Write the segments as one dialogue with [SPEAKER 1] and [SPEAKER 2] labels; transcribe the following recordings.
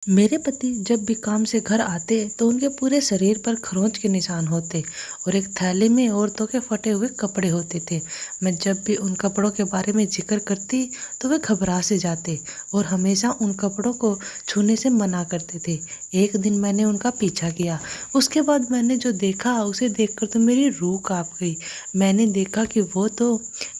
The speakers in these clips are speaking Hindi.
[SPEAKER 1] मेरे पति जब भी काम से घर आते तो उनके पूरे शरीर पर खरोंच के निशान होते और एक थैली में औरतों के फटे हुए कपड़े होते थे। मैं जब भी उन कपड़ों के बारे में जिक्र करती तो वे घबरा से जाते और हमेशा उन कपड़ों को छूने से मना करते थे। एक दिन मैंने उनका पीछा किया। उसके बाद मैंने जो देखा उसे देखकर तो मेरी रूह कांप गई। मैंने देखा कि वो तो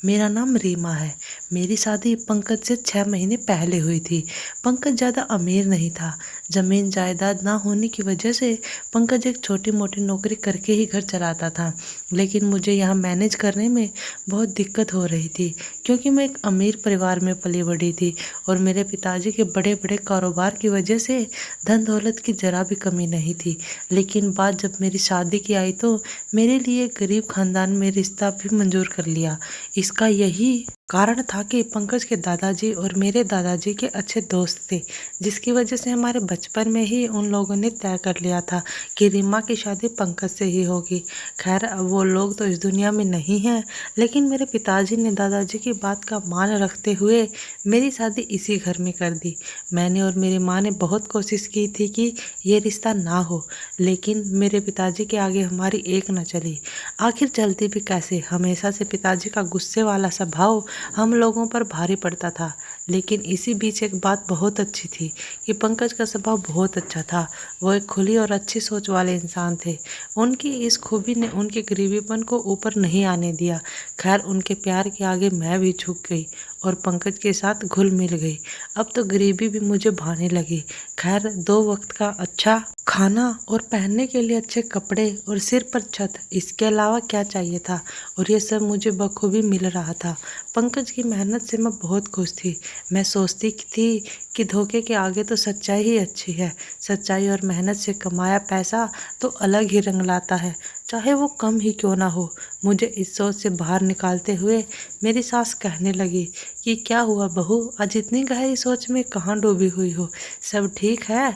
[SPEAKER 1] मेरा नाम रीमा है। मेरी शादी पंकज से 6 महीने पहले हुई थी। पंकज ज़्यादा अमीर नहीं था। जमीन जायदाद ना होने की वजह से पंकज एक छोटी मोटी नौकरी करके ही घर चलाता था। लेकिन मुझे यहाँ मैनेज करने में बहुत दिक्कत हो रही थी, क्योंकि मैं एक अमीर परिवार में पली बड़ी थी और मेरे पिताजी के बड़े बड़े कारोबार की वजह से धन दौलत की जरा भी कमी नहीं थी। लेकिन बात जब मेरी शादी की आई तो मेरे लिए गरीब खानदान में रिश्ता भी मंजूर कर लिया। इसका यही कारण था कि पंकज के दादाजी और मेरे दादाजी के अच्छे दोस्त थे, जिसकी वजह से हमारे बचपन में ही उन लोगों ने तय कर लिया था कि रीमा की शादी पंकज से ही होगी। खैर, अब वो लोग तो इस दुनिया में नहीं हैं, लेकिन मेरे पिताजी ने दादाजी की बात का मान रखते हुए मेरी शादी इसी घर में कर दी। मैंने और मेरी माँ ने बहुत कोशिश की थी कि ये रिश्ता ना हो, लेकिन मेरे पिताजी के आगे हमारी एक न चली। आखिर चलती भी कैसे। हमेशा से पिताजी का गुस्से वाला स्वभाव हम लोगों पर भारी पड़ता था। लेकिन इसी बीच एक बात बहुत अच्छी थी कि पंकज का स्वभाव बहुत अच्छा था। वो एक खुली और अच्छी सोच वाले इंसान थे। उनकी इस खूबी ने उनके गरीबीपन को ऊपर नहीं आने दिया। खैर, उनके प्यार के आगे मैं भी झुक गई और पंकज के साथ घुल मिल गई। अब तो गरीबी भी मुझे भाने लगी। खैर, 2 वक्त का अच्छा खाना और पहनने के लिए अच्छे कपड़े और सिर पर छत, इसके अलावा क्या चाहिए था। और ये सब मुझे बखूबी मिल रहा था। पंकज की मेहनत से मैं बहुत खुश थी। मैं सोचती थी कि धोखे के आगे तो सच्चाई ही अच्छी है। सच्चाई और मेहनत से कमाया पैसा तो अलग ही रंग लाता है, चाहे वो कम ही क्यों ना हो। मुझे इस सोच से बाहर निकालते हुए मेरी सास कहने लगी कि क्या हुआ बहू, आज इतनी गहरी सोच में कहाँ डूबी हुई हो। सब ठीक है?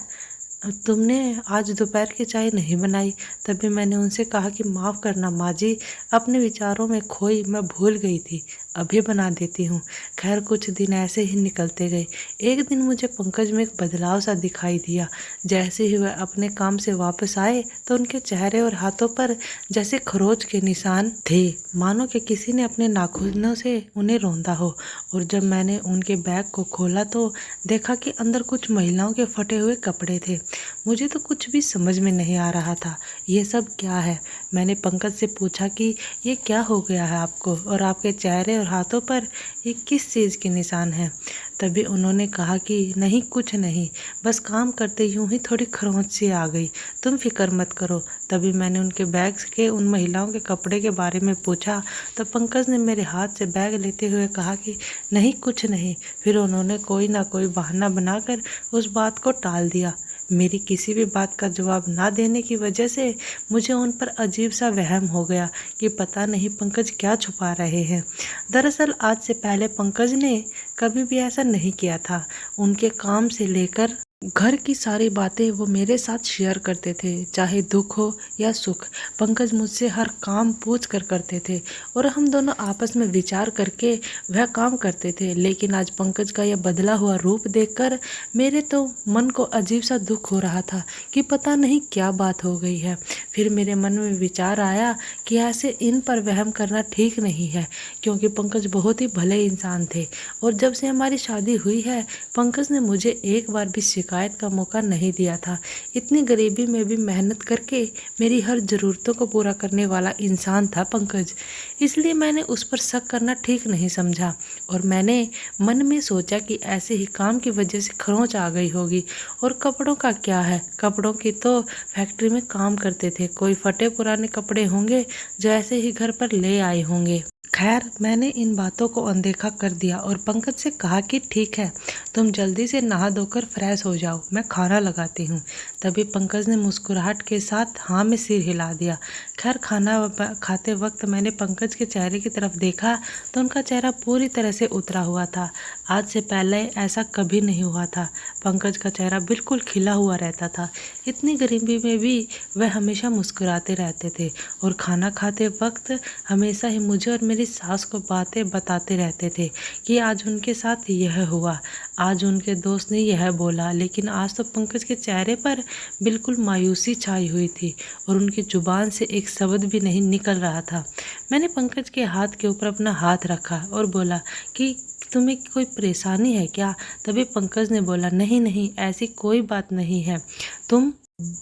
[SPEAKER 1] तुमने आज दोपहर की चाय नहीं बनाई। तभी मैंने उनसे कहा कि माफ़ करना माँ जी, अपने विचारों में खोई मैं भूल गई थी, अभी बना देती हूँ। खैर, कुछ दिन ऐसे ही निकलते गए। एक दिन मुझे पंकज में एक बदलाव सा दिखाई दिया। जैसे ही वह अपने काम से वापस आए तो उनके चेहरे और हाथों पर जैसे खरोच के निशान थे, मानो कि किसी ने अपने नाखूनों से उन्हें रौंदा हो। और जब मैंने उनके बैग को खोला तो देखा कि अंदर कुछ महिलाओं के फटे हुए कपड़े थे। मुझे तो कुछ भी समझ में नहीं आ रहा था। ये सब क्या है? मैंने पंकज से पूछा कि ये क्या हो गया है आपको, और आपके चेहरे और हाथों पर ये किस चीज़ के निशान हैं। तभी उन्होंने कहा कि नहीं, कुछ नहीं, बस काम करते यूं ही थोड़ी खरोंच सी आ गई, तुम फिक्र मत करो। तभी मैंने उनके बैग के उन महिलाओं के कपड़े के बारे में पूछा तो पंकज ने मेरे हाथ से बैग लेते हुए कहा कि नहीं, कुछ नहीं। फिर उन्होंने कोई ना कोई बहाना बनाकर उस बात को टाल दिया। मेरी किसी भी बात का जवाब ना देने की वजह से मुझे उन पर अजीब सा वहम हो गया कि पता नहीं पंकज क्या छुपा रहे हैं। दरअसल आज से पहले पंकज ने कभी भी ऐसा नहीं किया था। उनके काम से लेकर घर की सारी बातें वो मेरे साथ शेयर करते थे, चाहे दुख हो या सुख। पंकज मुझसे हर काम पूछ कर करते थे और हम दोनों आपस में विचार करके वह काम करते थे। लेकिन आज पंकज का यह बदला हुआ रूप देखकर मेरे तो मन को अजीब सा दुख हो रहा था कि पता नहीं क्या बात हो गई है। फिर मेरे मन में विचार आया कि ऐसे इन पर वहम करना ठीक नहीं है, क्योंकि पंकज बहुत ही भले इंसान थे और जब से हमारी शादी हुई है पंकज ने मुझे एक बार भी शिकायत का मौका नहीं दिया था। इतनी गरीबी में भी मेहनत करके मेरी हर ज़रूरतों को पूरा करने वाला इंसान था पंकज। इसलिए मैंने उस पर शक करना ठीक नहीं समझा और मैंने मन में सोचा कि ऐसे ही काम की वजह से खरोंच आ गई होगी। और कपड़ों का क्या है, कपड़ों की तो फैक्ट्री में काम करते थे, कोई फटे पुराने कपड़े होंगे जो ऐसे ही घर पर ले आए होंगे। खैर, मैंने इन बातों को अनदेखा कर दिया और पंकज से कहा कि ठीक है, तुम जल्दी से नहा धोकर फ्रेश हो जाओ, मैं खाना लगाती हूँ। तभी पंकज ने मुस्कुराहट के साथ हाँ में सिर हिला दिया। खैर, खाना खाते वक्त मैंने पंकज के चेहरे की तरफ देखा तो उनका चेहरा पूरी तरह से उतरा हुआ था। आज से पहले ऐसा कभी नहीं हुआ था। पंकज का चेहरा बिल्कुल खिला हुआ रहता था। इतनी गरीबी में भी वह हमेशा मुस्कुराते रहते थे और खाना खाते वक्त हमेशा ही मुझे और मेरी मेरी सास को बातें बताते रहते थे कि आज उनके साथ यह हुआ, आज उनके दोस्त ने यह बोला। लेकिन आज तो पंकज के चेहरे पर बिल्कुल मायूसी छाई हुई थी और उनकी जुबान से एक शब्द भी नहीं निकल रहा था। मैंने पंकज के हाथ के ऊपर अपना हाथ रखा और बोला कि तुम्हें कोई परेशानी है क्या? तभी पंकज ने बोला, नहीं नहीं, ऐसी कोई बात नहीं है, तुम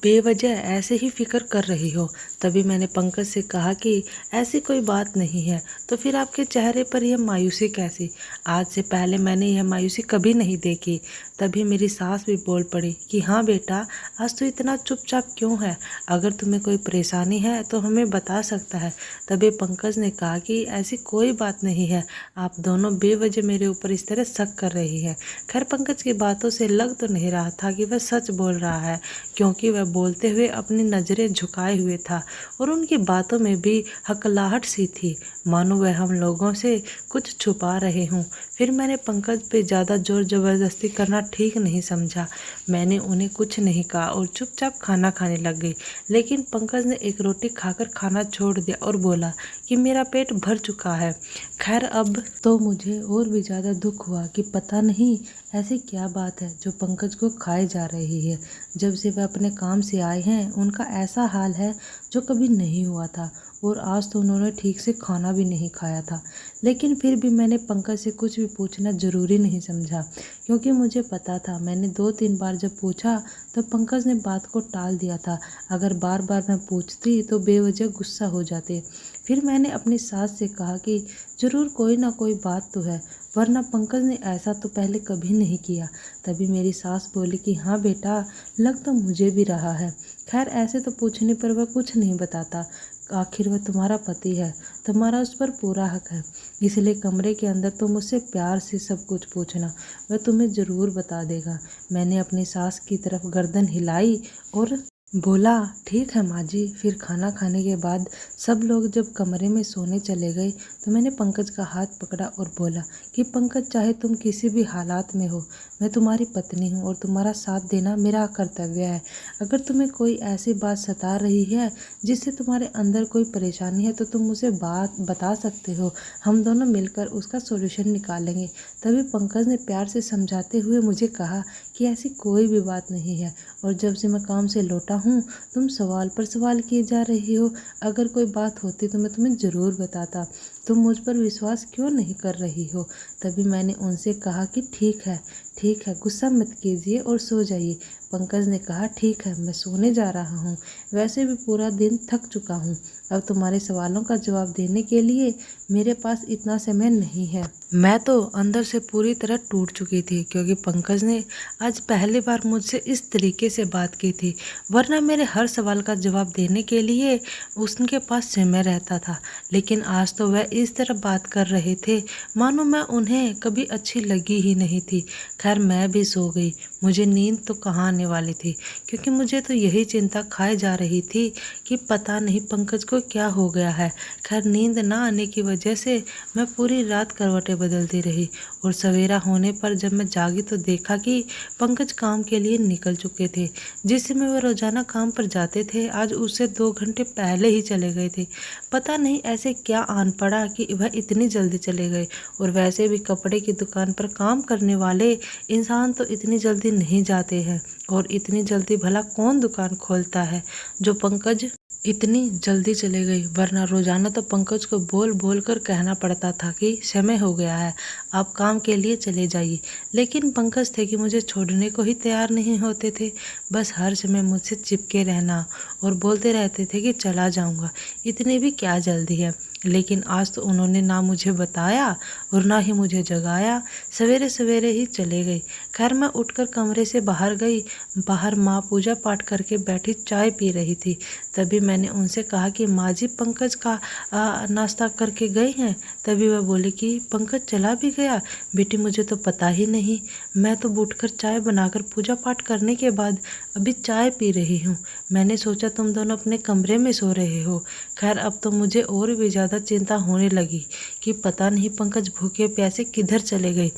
[SPEAKER 1] बेवजह ऐसे ही फिक्र कर रही हो। तभी मैंने पंकज से कहा कि ऐसी कोई बात नहीं है, तो फिर आपके चेहरे पर यह मायूसी कैसी? आज से पहले मैंने यह मायूसी कभी नहीं देखी। तभी मेरी सास भी बोल पड़ी कि हाँ बेटा, आज तो इतना चुपचाप क्यों है? अगर तुम्हें कोई परेशानी है तो हमें बता सकता है। तभी पंकज ने कहा कि ऐसी कोई बात नहीं है, आप दोनों बेवजह मेरे ऊपर इस तरह शक कर रही है। खैर पंकज की बातों से लग तो नहीं रहा था कि वह सच बोल रहा है, क्योंकि वह बोलते हुए अपनी नज़रें झुकाए हुए था और उनकी बातों में भी हकलाहट सी थी, मानो वह हम लोगों से कुछ छुपा रहे हों। फिर मैंने पंकज पे ज़्यादा जोर ज़बरदस्ती करना ठीक नहीं समझा। मैंने उन्हें कुछ नहीं कहा और चुपचाप खाना खाने लग गई। लेकिन पंकज ने एक रोटी खाकर खाना छोड़ दिया और बोला कि मेरा पेट भर चुका है। खैर अब तो मुझे और भी ज़्यादा दुख हुआ कि पता नहीं ऐसी क्या बात है जो पंकज को खाए जा रही है। जब से वह अपने काम से आए हैं उनका ऐसा हाल है जो कभी नहीं हुआ था, और आज तो उन्होंने ठीक से खाना भी नहीं खाया था। लेकिन फिर भी मैंने पंकज से कुछ भी पूछना ज़रूरी नहीं समझा, क्योंकि मुझे पता था मैंने 2-3 बार जब पूछा तो पंकज ने बात को टाल दिया था। अगर बार बार मैं पूछती तो बेवजह गुस्सा हो जाते। फिर मैंने अपनी सास से कहा कि ज़रूर कोई ना कोई बात तो है, वरना पंकज ने ऐसा तो पहले कभी नहीं किया। तभी मेरी सास बोली कि हाँ बेटा, लग तो मुझे भी रहा है। खैर ऐसे तो पूछने पर वह कुछ नहीं बताता, आखिर वह तुम्हारा पति है, तुम्हारा उस पर पूरा हक है। इसलिए कमरे के अंदर तुम मुझसे प्यार से सब कुछ पूछना, वह तुम्हें ज़रूर बता देगा। मैंने अपनी सास की तरफ गर्दन हिलाई और बोला, ठीक है माँ जी। फिर खाना खाने के बाद सब लोग जब कमरे में सोने चले गए तो मैंने पंकज का हाथ पकड़ा और बोला कि पंकज, चाहे तुम किसी भी हालात में हो, मैं तुम्हारी पत्नी हूँ और तुम्हारा साथ देना मेरा कर्तव्य है। अगर तुम्हें कोई ऐसी बात सता रही है जिससे तुम्हारे अंदर कोई परेशानी है तो तुम मुझे बात बता सकते हो, हम दोनों मिलकर उसका सॉल्यूशन निकालेंगे। तभी पंकज ने प्यार से समझाते हुए मुझे कहा कि ऐसी कोई भी बात नहीं है, और जब से मैं काम से लौटा हूँ तुम सवाल पर सवाल किए जा रही हो। अगर कोई बात होती तो मैं तुम्हें ज़रूर बताता, तुम मुझ पर विश्वास क्यों नहीं कर रही हो? तभी मैंने उनसे कहा कि ठीक है, गुस्सा मत कीजिए और सो जाइए। पंकज ने कहा, ठीक है, मैं सोने जा रहा हूँ, वैसे भी पूरा दिन थक चुका हूँ, अब तुम्हारे सवालों का जवाब देने के लिए मेरे पास इतना समय नहीं है। मैं तो अंदर से पूरी तरह टूट चुकी थी, क्योंकि पंकज ने आज पहली बार मुझसे इस तरीके से बात की थी, वरना मेरे हर सवाल का जवाब देने के लिए उसके पास समय रहता था। लेकिन आज तो वह इस तरह बात कर रहे थे मानो मैं उन्हें कभी अच्छी लगी ही नहीं थी। खैर मैं भी सो गई। मुझे नींद तो कहाँ आने वाली थी, क्योंकि मुझे तो यही चिंता खाए जा रही थी कि पता नहीं पंकज को क्या हो गया है। खैर नींद ना आने की वजह से मैं पूरी रात करवटें बदलती रही, और सवेरा होने पर जब मैं जागी तो देखा कि पंकज काम के लिए निकल चुके थे। जिस समय वह रोजाना काम पर जाते थे आज उससे 2 घंटे पहले ही चले गए थे। पता नहीं ऐसे क्या आन पड़ा कि वह इतनी जल्दी चले गए, और वैसे भी कपड़े की दुकान पर काम करने वाले इंसान तो इतनी जल्दी नहीं जाते हैं, और इतनी जल्दी भला कौन दुकान खोलता है जो पंकज इतनी जल्दी चले गई। वरना रोजाना तो पंकज को बोल बोल कर कहना पड़ता था कि समय हो गया है, आप काम के लिए चले जाइए। लेकिन पंकज थे कि मुझे छोड़ने को ही तैयार नहीं होते थे, बस हर समय मुझसे चिपके रहना और बोलते रहते थे कि चला जाऊंगा, इतनी भी क्या जल्दी है। लेकिन आज तो उन्होंने ना मुझे बताया और ना ही मुझे जगाया, सवेरे सवेरे ही चले गए। खैर मैं उठकर कमरे से बाहर गई। बाहर माँ पूजा पाठ करके बैठी चाय पी रही थी। तभी मैंने उनसे कहा कि माँ जी, पंकज का नाश्ता करके गए हैं? तभी वह बोली कि पंकज चला भी गया? बेटी मुझे तो पता ही नहीं, मैं तो उठकर चाय बनाकर पूजा पाठ करने के बाद अभी चाय पी रही हूँ। मैंने सोचा तुम दोनों अपने कमरे में सो रहे हो। खैर अब तो मुझे और भी ज़्यादा चिंता होने लगी कि पता नहीं पंकज भूखे प्यासे किधर चले गए।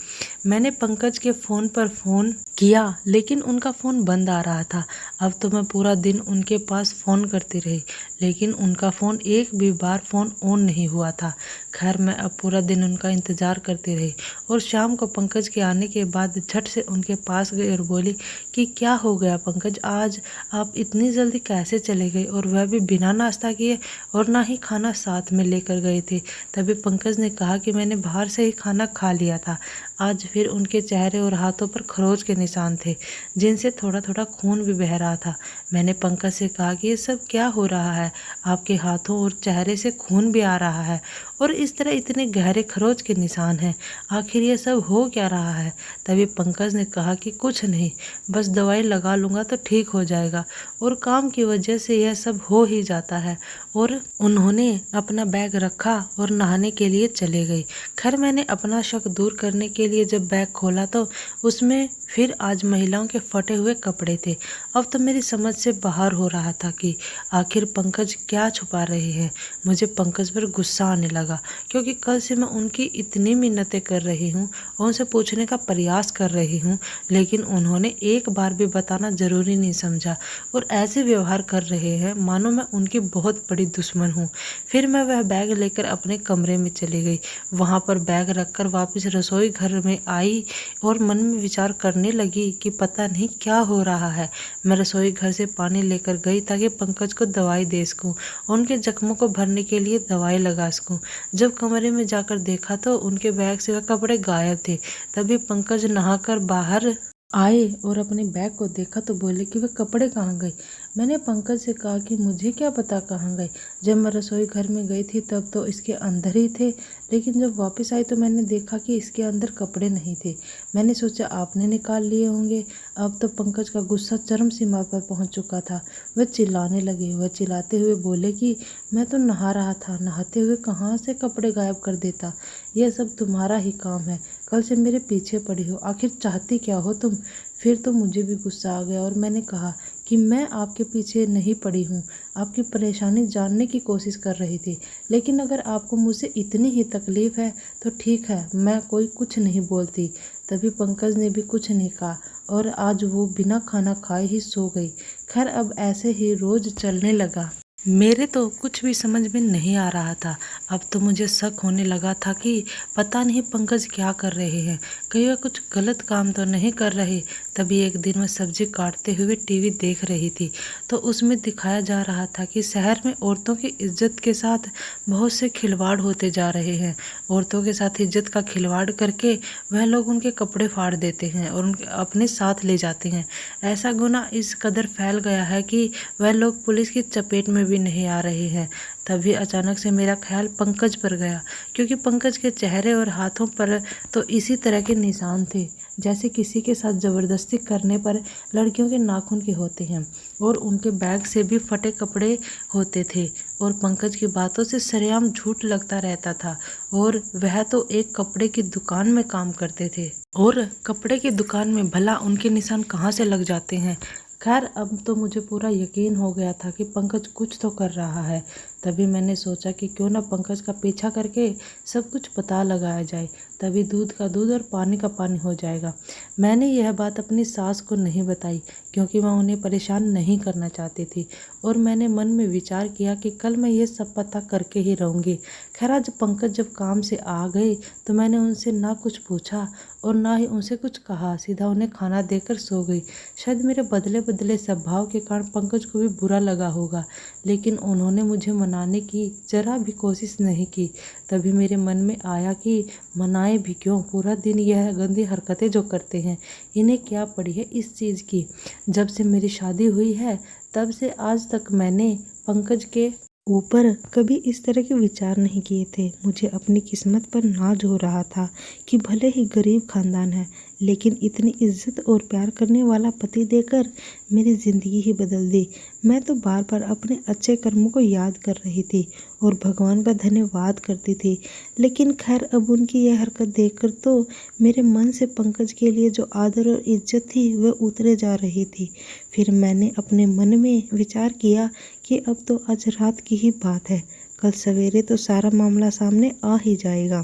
[SPEAKER 1] मैंने पंकज के फ़ोन पर फ़ोन किया, लेकिन उनका फ़ोन बंद आ रहा था। अब तो मैं पूरा दिन उनके पास फ़ोन करती रही, लेकिन उनका फ़ोन एक भी बार फ़ोन ऑन नहीं हुआ था। खैर मैं अब पूरा दिन उनका इंतज़ार करती रही और शाम को पंकज के आने के बाद झट से उनके पास गई और बोली कि क्या हो गया पंकज, आज आप इतनी जल्दी कैसे चले गए, और वह भी बिना नाश्ता किए, और ना ही खाना साथ में लेकर गए थे। तभी पंकज ने कहा कि मैंने बाहर से ही खाना खा लिया था। आज फिर उनके चेहरे और हाथों पर खरोच के निशान थे, जिनसे थोड़ा थोड़ा खून भी बह रहा था। मैंने पंकज से कहा कि ये सब क्या हो रहा है, आपके हाथों और चेहरे से खून भी आ रहा है और इस तरह इतने गहरे खरोच के निशान हैं, आखिर ये सब हो क्या रहा है। तभी पंकज ने कहा कि कुछ नहीं, बस दवाई लगा लूँगा तो ठीक हो जाएगा, और काम की वजह से यह सब हो ही जाता है। और उन्होंने अपना बैग रखा और नहाने के लिए चले गए। खैर मैंने अपना शक दूर करने के लिए जब बैग खोला तो उसमें फिर आज महिलाओं के फटे हुए कपड़े थे। अब तो मेरी समझ से बाहर हो रहा था कि आखिर पंकज क्या छुपा रहे हैं। मुझे पंकज पर गुस्सा आने लगा, क्योंकि कल से मैं उनकी इतनी मिन्नतें कर रही हूँ और उनसे पूछने का प्रयास कर रही हूँ, लेकिन उन्होंने एक बार भी बताना ज़रूरी नहीं समझा और ऐसे व्यवहार कर रहे हैं मानो मैं उनकी बहुत बड़ी दुश्मन हूँ। फिर मैं वह बैग लेकर अपने कमरे में चली गई। वहाँ पर बैग रखकर वापस रसोई घर में आई और मन में विचार करने लगी कि पता नहीं क्या हो रहा है। मैं रसोई घर से पानी लेकर गई ताकि पंकज को दवाई दे सकूं, उनके जख्मों को भरने के लिए दवाई लगा सकूं। जब कमरे में जाकर देखा तो उनके बैग से वह कपड़े गायब थे। तभी पंकज नहाकर बाहर आए और अपने बैग को देखा तो बोले कि वे कपड़े कहाँ गए। मैंने पंकज से कहा कि मुझे क्या पता कहाँ गए, जब मैं रसोई घर में गई थी तब तो इसके अंदर ही थे, लेकिन जब वापस आई तो मैंने देखा कि इसके अंदर कपड़े नहीं थे। मैंने सोचा आपने निकाल लिए होंगे। अब तो पंकज का गुस्सा चरम सीमा पर पहुंच चुका था। वह चिल्लाने लगे। वह चिल्लाते हुए बोले कि मैं तो नहा रहा था, नहाते हुए कहाँ से कपड़े गायब कर देता। यह सब तुम्हारा ही काम है, कल से मेरे पीछे पड़ी हो, आखिर चाहती क्या हो तुम। फिर तो मुझे भी गुस्सा आ गया और मैंने कहा कि मैं आपके पीछे नहीं पड़ी हूँ, आपकी परेशानी जानने की कोशिश कर रही थी, लेकिन अगर आपको मुझसे इतनी ही तकलीफ़ है तो ठीक है, मैं कोई कुछ नहीं बोलती। तभी पंकज ने भी कुछ नहीं कहा और आज वो बिना खाना खाए ही सो गई। खैर अब ऐसे ही रोज़ चलने लगा। मेरे तो कुछ भी समझ में नहीं आ रहा था। अब तो मुझे शक होने लगा था कि पता नहीं पंकज क्या कर रहे हैं, कहीं वह कुछ गलत काम तो नहीं कर रहे। तभी एक दिन मैं सब्जी काटते हुए टीवी देख रही थी तो उसमें दिखाया जा रहा था कि शहर में औरतों की इज्जत के साथ बहुत से खिलवाड़ होते जा रहे हैं। औरतों के साथ इज्जत का खिलवाड़ करके वह लोग उनके कपड़े फाड़ देते हैं और उनके अपने साथ ले जाते हैं। ऐसा गुनाह इस कदर फैल गया है कि वह लोग पुलिस की चपेट में भी नहीं आ रहे हैं। तभी अचानक से मेरा ख्याल पंकज पर गया, क्योंकि पंकज के चेहरे और हाथों पर तो इसी तरह के निशान थे जैसे किसी के साथ ज़बरदस्ती करने पर लड़कियों के नाखून के होते हैं, और उनके बैग से भी फटे कपड़े होते थे और पंकज की बातों से सरेआम झूठ लगता रहता था। और वह तो एक कपड़े की दुकान में काम करते थे, और कपड़े की दुकान में भला उनके निशान कहाँ से लग जाते हैं। खैर अब तो मुझे पूरा यकीन हो गया था कि पंकज कुछ तो कर रहा है। तभी मैंने सोचा कि क्यों ना पंकज का पीछा करके सब कुछ पता लगाया जाए, तभी दूध का दूध और पानी का पानी हो जाएगा। मैंने यह बात अपनी सास को नहीं बताई, क्योंकि मैं उन्हें परेशान नहीं करना चाहती थी, और मैंने मन में विचार किया कि कल मैं ये सब पता करके ही रहूँगी। खैर आज पंकज जब काम से आ गए तो मैंने उनसे ना कुछ पूछा और ना ही उनसे कुछ कहा, सीधा उन्हें खाना देकर सो गई। शायद मेरे बदले बदले स्वभाव के कारण पंकज को भी बुरा लगा होगा, लेकिन उन्होंने मुझे मनाने की जरा भी कोशिश नहीं की। तभी मेरे मन में आया कि मनाएं भी क्यों, पूरा दिन यह गंदी हरकतें जो करते हैं, इन्हें क्या पड़ी है इस चीज़ की। जब से मेरी शादी हुई है तब से आज तक मैंने पंकज के ऊपर कभी इस तरह के विचार नहीं किए थे। मुझे अपनी किस्मत पर नाज हो रहा था कि भले ही गरीब खानदान है, लेकिन इतनी इज्जत और प्यार करने वाला पति देकर मेरी ज़िंदगी ही बदल दी। मैं तो बार बार अपने अच्छे कर्मों को याद कर रही थी और भगवान का धन्यवाद करती थी, लेकिन खैर अब उनकी यह हरकत देखकर तो मेरे मन से पंकज के लिए जो आदर और इज्जत थी वह उतरे जा रही थी। फिर मैंने अपने मन में विचार किया कि अब तो आज रात की ही बात है, कल सवेरे तो सारा मामला सामने आ ही जाएगा।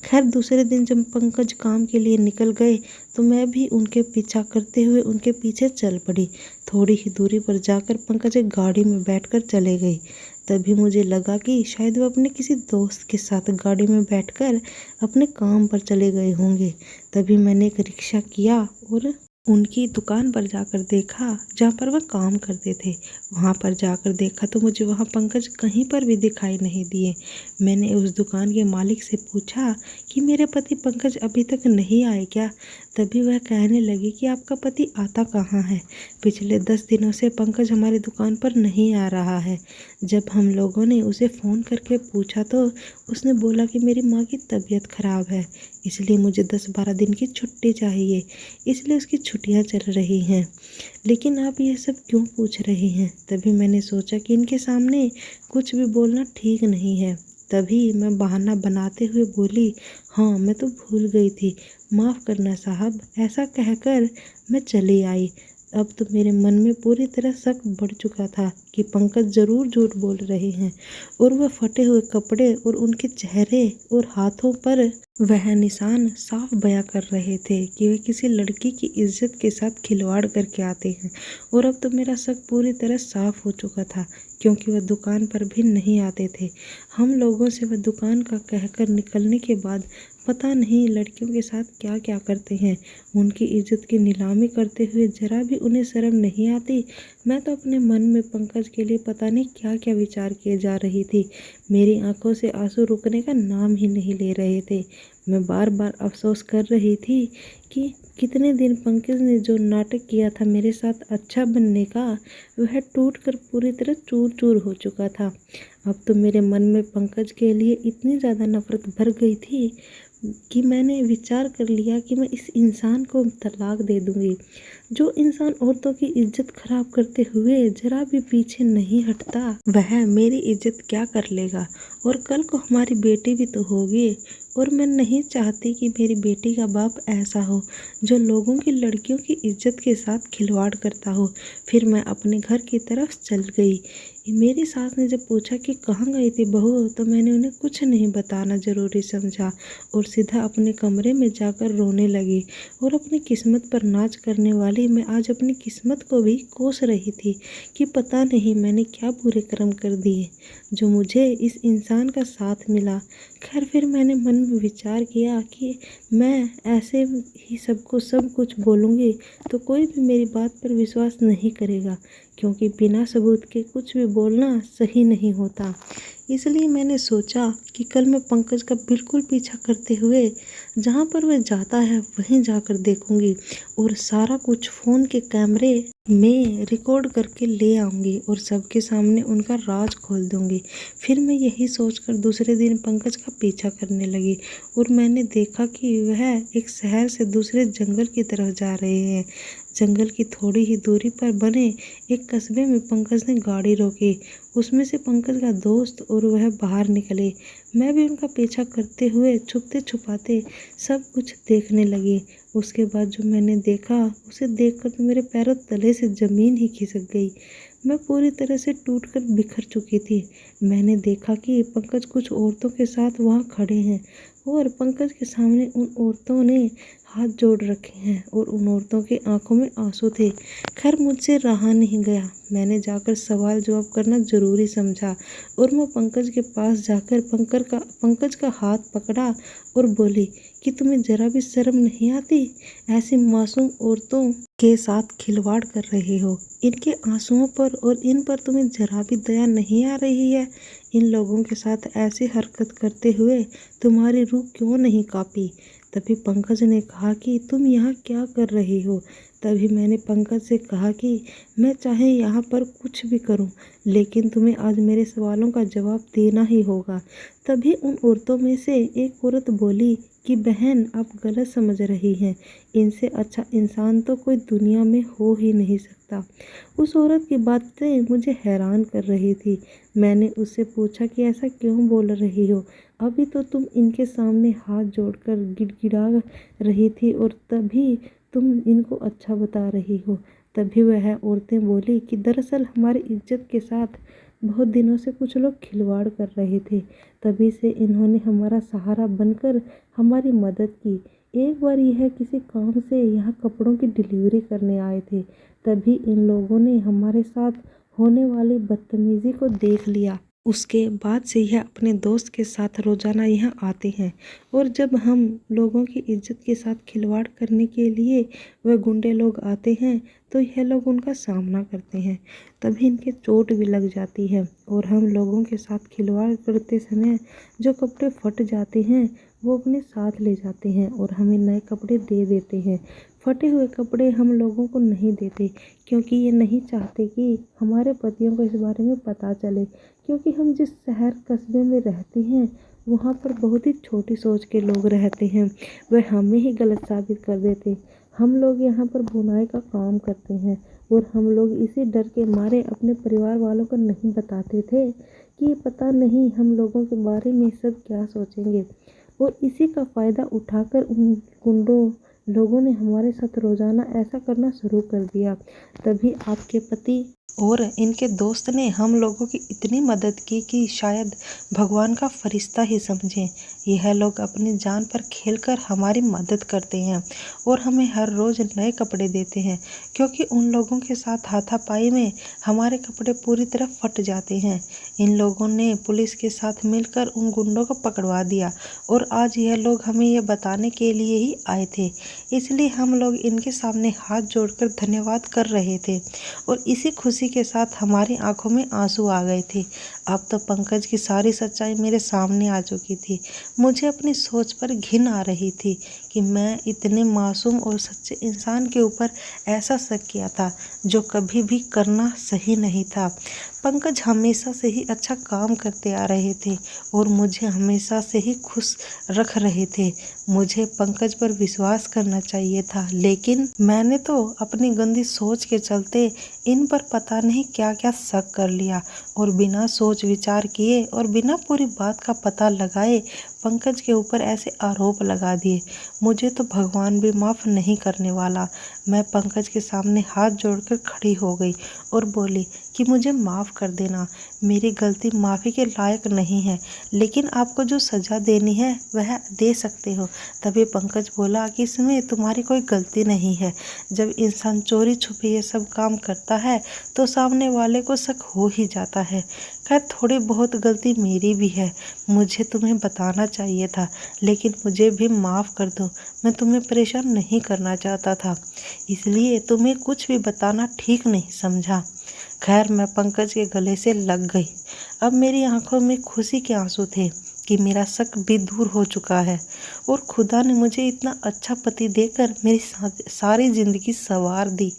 [SPEAKER 1] खैर दूसरे दिन जब पंकज काम के लिए निकल गए तो मैं भी उनके पीछा करते हुए उनके पीछे चल पड़ी। थोड़ी ही दूरी पर जाकर पंकज एक गाड़ी में बैठकर चले गए। तभी मुझे लगा कि शायद वो अपने किसी दोस्त के साथ गाड़ी में बैठकर अपने काम पर चले गए होंगे। तभी मैंने एक रिक्शा किया और उनकी दुकान पर जाकर देखा जहाँ पर वह काम करते थे। वहाँ पर जाकर देखा तो मुझे वहाँ पंकज कहीं पर भी दिखाई नहीं दिए। मैंने उस दुकान के मालिक से पूछा कि मेरे पति पंकज अभी तक नहीं आए क्या? तभी वह कहने लगी कि आपका पति आता कहाँ है, पिछले 10 दिनों से पंकज हमारी दुकान पर नहीं आ रहा है। जब हम लोगों ने उसे फ़ोन करके पूछा तो उसने बोला कि मेरी माँ की तबीयत खराब है, इसलिए मुझे 10-12 दिन की छुट्टी चाहिए, इसलिए उसकी छुट्टियाँ चल रही हैं। लेकिन आप ये सब क्यों पूछ रही हैं? तभी मैंने सोचा कि इनके सामने कुछ भी बोलना ठीक नहीं है। तभी मैं बहाना बनाते हुए बोली, हाँ मैं तो भूल गई थी, माफ़ करना साहब। ऐसा कहकर मैं चली आई। अब तो मेरे मन में पूरी तरह शक बढ़ चुका था कि पंकज ज़रूर झूठ बोल रहे हैं और वह फटे हुए कपड़े और उनके चेहरे और हाथों पर वह निशान साफ बयां कर रहे थे कि वे किसी लड़की की इज्जत के साथ खिलवाड़ करके आते हैं। और अब तो मेरा शक पूरी तरह साफ हो चुका था क्योंकि वह दुकान पर भी नहीं आते थे। हम लोगों से वह दुकान का कहकर निकलने के बाद पता नहीं लड़कियों के साथ क्या क्या करते हैं। उनकी इज्जत की नीलामी करते हुए जरा भी उन्हें शर्म नहीं आती। मैं तो अपने मन में पंकज के लिए पता नहीं क्या क्या विचार किए जा रही थी। मेरी आंखों से आंसू रुकने का नाम ही नहीं ले रहे थे। मैं बार बार अफसोस कर रही थी कि कितने दिन पंकज ने जो नाटक किया था मेरे साथ अच्छा बनने का, वह टूट कर पूरी तरह चूर चूर हो चुका था। अब तो मेरे मन में पंकज के लिए इतनी ज़्यादा नफरत भर गई थी कि मैंने विचार कर लिया कि मैं इस इंसान को तलाक दे दूंगी। जो इंसान औरतों की इज्जत खराब करते हुए जरा भी पीछे नहीं हटता, वह मेरी इज्जत क्या कर लेगा? और कल को हमारी बेटी भी तो होगी। और मैं नहीं चाहती कि मेरी बेटी का बाप ऐसा हो जो लोगों की लड़कियों की इज्जत के साथ खिलवाड़ करता हो। फिर मैं अपने घर की तरफ चल गई। मेरी सास ने जब पूछा कि कहाँ गई थी बहू, तो मैंने उन्हें कुछ नहीं बताना ज़रूरी समझा और सीधा अपने कमरे में जाकर रोने लगी। और अपनी किस्मत पर नाच करने वाली मैं आज अपनी किस्मत को भी कोस रही थी कि पता नहीं मैंने क्या बुरे कर्म कर दिए जो मुझे इस इंसान का साथ मिला। खैर फिर मैंने मन में विचार किया कि मैं ऐसे ही सबको सब कुछ बोलूँगी तो कोई भी मेरी बात पर विश्वास नहीं करेगा, क्योंकि बिना सबूत के कुछ भी बोलना सही नहीं होता। इसलिए मैंने सोचा कि कल मैं पंकज का बिल्कुल पीछा करते हुए जहाँ पर वह जाता है वहीं जाकर देखूंगी और सारा कुछ फ़ोन के कैमरे में रिकॉर्ड करके ले आऊँगी और सबके सामने उनका राज खोल दूँगी। फिर मैं यही सोचकर दूसरे दिन पंकज का पीछा करने लगी और मैंने देखा कि वह एक शहर से दूसरे जंगल की तरफ जा रहे हैं। जंगल की थोड़ी ही दूरी पर बने एक कस्बे में पंकज ने गाड़ी रोकी। उसमें से पंकज का दोस्त और वह बाहर निकले। मैं भी उनका पीछा करते हुए छुपते छुपाते सब कुछ देखने लगी। उसके बाद जो मैंने देखा उसे देखकर तो मेरे पैरों तले से ज़मीन ही खिसक गई। मैं पूरी तरह से टूटकर बिखर चुकी थी। मैंने देखा कि पंकज कुछ औरतों के साथ वहाँ खड़े हैं और पंकज के सामने उन औरतों ने हाथ जोड़ रखे हैं और उन औरतों की आंखों में आंसू थे। खैर मुझसे रहा नहीं गया, मैंने जाकर सवाल जवाब करना ज़रूरी समझा और मैं पंकज के पास जाकर पंकज का हाथ पकड़ा और बोली कि तुम्हें ज़रा भी शर्म नहीं आती? ऐसी मासूम औरतों के साथ खिलवाड़ कर रहे हो। इनके आंसुओं पर और इन पर तुम्हें ज़रा भी दया नहीं आ रही है? इन लोगों के साथ ऐसी हरकत करते हुए तुम्हारी रूह क्यों नहीं कांपी? तभी पंकज ने कहा कि तुम यहाँ क्या कर रही हो? तभी मैंने पंकज से कहा कि मैं चाहे यहाँ पर कुछ भी करूँ, लेकिन तुम्हें आज मेरे सवालों का जवाब देना ही होगा। तभी उन औरतों में से एक औरत बोली कि बहन आप गलत समझ रही हैं, इनसे अच्छा इंसान तो कोई दुनिया में हो ही नहीं सकता। उस औरत की बातें मुझे हैरान कर रही थी। मैंने उससे पूछा कि ऐसा क्यों बोल रही हो? अभी तो तुम इनके सामने हाथ जोड़कर गिड़गिड़ा रही थी और तभी तुम इनको अच्छा बता रही हो। तभी वह औरतें बोली कि दरअसल हमारी इज्जत के साथ बहुत दिनों से कुछ लोग खिलवाड़ कर रहे थे, तभी से इन्होंने हमारा सहारा बनकर हमारी मदद की। एक बार यह किसी काम से यहाँ कपड़ों की डिलीवरी करने आए थे, तभी इन लोगों ने हमारे साथ होने वाली बदतमीजी को देख लिया। उसके बाद से यह अपने दोस्त के साथ रोजाना यहाँ आते हैं और जब हम लोगों की इज्जत के साथ खिलवाड़ करने के लिए वह गुंडे लोग आते हैं तो यह लोग उनका सामना करते हैं। तभी इनके चोट भी लग जाती है और हम लोगों के साथ खिलवाड़ करते समय जो कपड़े फट जाते हैं वो अपने साथ ले जाते हैं और हमें नए कपड़े दे देते हैं। फटे हुए कपड़े हम लोगों को नहीं देते क्योंकि ये नहीं चाहते कि हमारे पतियों को इस बारे में पता चले, क्योंकि हम जिस शहर कस्बे में रहते हैं वहाँ पर बहुत ही छोटी सोच के लोग रहते हैं, वह हमें ही गलत साबित कर देते। हम लोग यहाँ पर बुनाई का काम करते हैं और हम लोग इसी डर के मारे अपने परिवार वालों को नहीं बताते थे कि पता नहीं हम लोगों के बारे में सब क्या सोचेंगे, और इसी का फ़ायदा उठाकर उन गुंडों लोगों ने हमारे साथ रोज़ाना ऐसा करना शुरू कर दिया। तभी आपके पति और इनके दोस्त ने हम लोगों की इतनी मदद की कि शायद भगवान का फरिश्ता ही समझें। यह लोग अपनी जान पर खेलकर हमारी मदद करते हैं और हमें हर रोज़ नए कपड़े देते हैं, क्योंकि उन लोगों के साथ हाथापाई में हमारे कपड़े पूरी तरह फट जाते हैं। इन लोगों ने पुलिस के साथ मिलकर उन गुंडों को पकड़वा दिया और आज यह लोग हमें यह बताने के लिए ही आए थे, इसलिए हम लोग इनके सामने हाथ जोड़कर धन्यवाद कर रहे थे और इसी खुशी के साथ हमारी आंखों में आंसू आ गए थे। अब तो पंकज की सारी सच्चाई मेरे सामने आ चुकी थी। मुझे अपनी सोच पर घिन आ रही थी कि मैं इतने मासूम और सच्चे इंसान के ऊपर ऐसा शक किया था जो कभी भी करना सही नहीं था। पंकज हमेशा से ही अच्छा काम करते आ रहे थे और मुझे हमेशा से ही खुश रख रहे थे। मुझे पंकज पर विश्वास करना चाहिए था, लेकिन मैंने तो अपनी गंदी सोच के चलते इन पर पता नहीं क्या क्या शक कर लिया और बिना सोच विचार किए और बिना पूरी बात का पता लगाए पंकज के ऊपर ऐसे आरोप लगा दिए। मुझे तो भगवान भी माफ़ नहीं करने वाला। मैं पंकज के सामने हाथ जोड़कर खड़ी हो गई और बोली कि मुझे माफ़ कर देना, मेरी गलती माफ़ी के लायक नहीं है, लेकिन आपको जो सज़ा देनी है वह दे सकते हो। तभी पंकज बोला कि इसमें तुम्हारी कोई गलती नहीं है। जब इंसान चोरी छुपे ये सब काम करता है तो सामने वाले को शक हो ही जाता है। खैर थोड़ी बहुत गलती मेरी भी है, मुझे तुम्हें बताना चाहिए था, लेकिन मुझे भी माफ़ कर दो। मैं तुम्हें परेशान नहीं करना चाहता था, इसलिए तुम्हें कुछ भी बताना ठीक नहीं समझा। खैर मैं पंकज के गले से लग गई। अब मेरी आंखों में खुशी के आंसू थे कि मेरा शक भी दूर हो चुका है और खुदा ने मुझे इतना अच्छा पति देकर मेरी सारी ज़िंदगी संवार दी।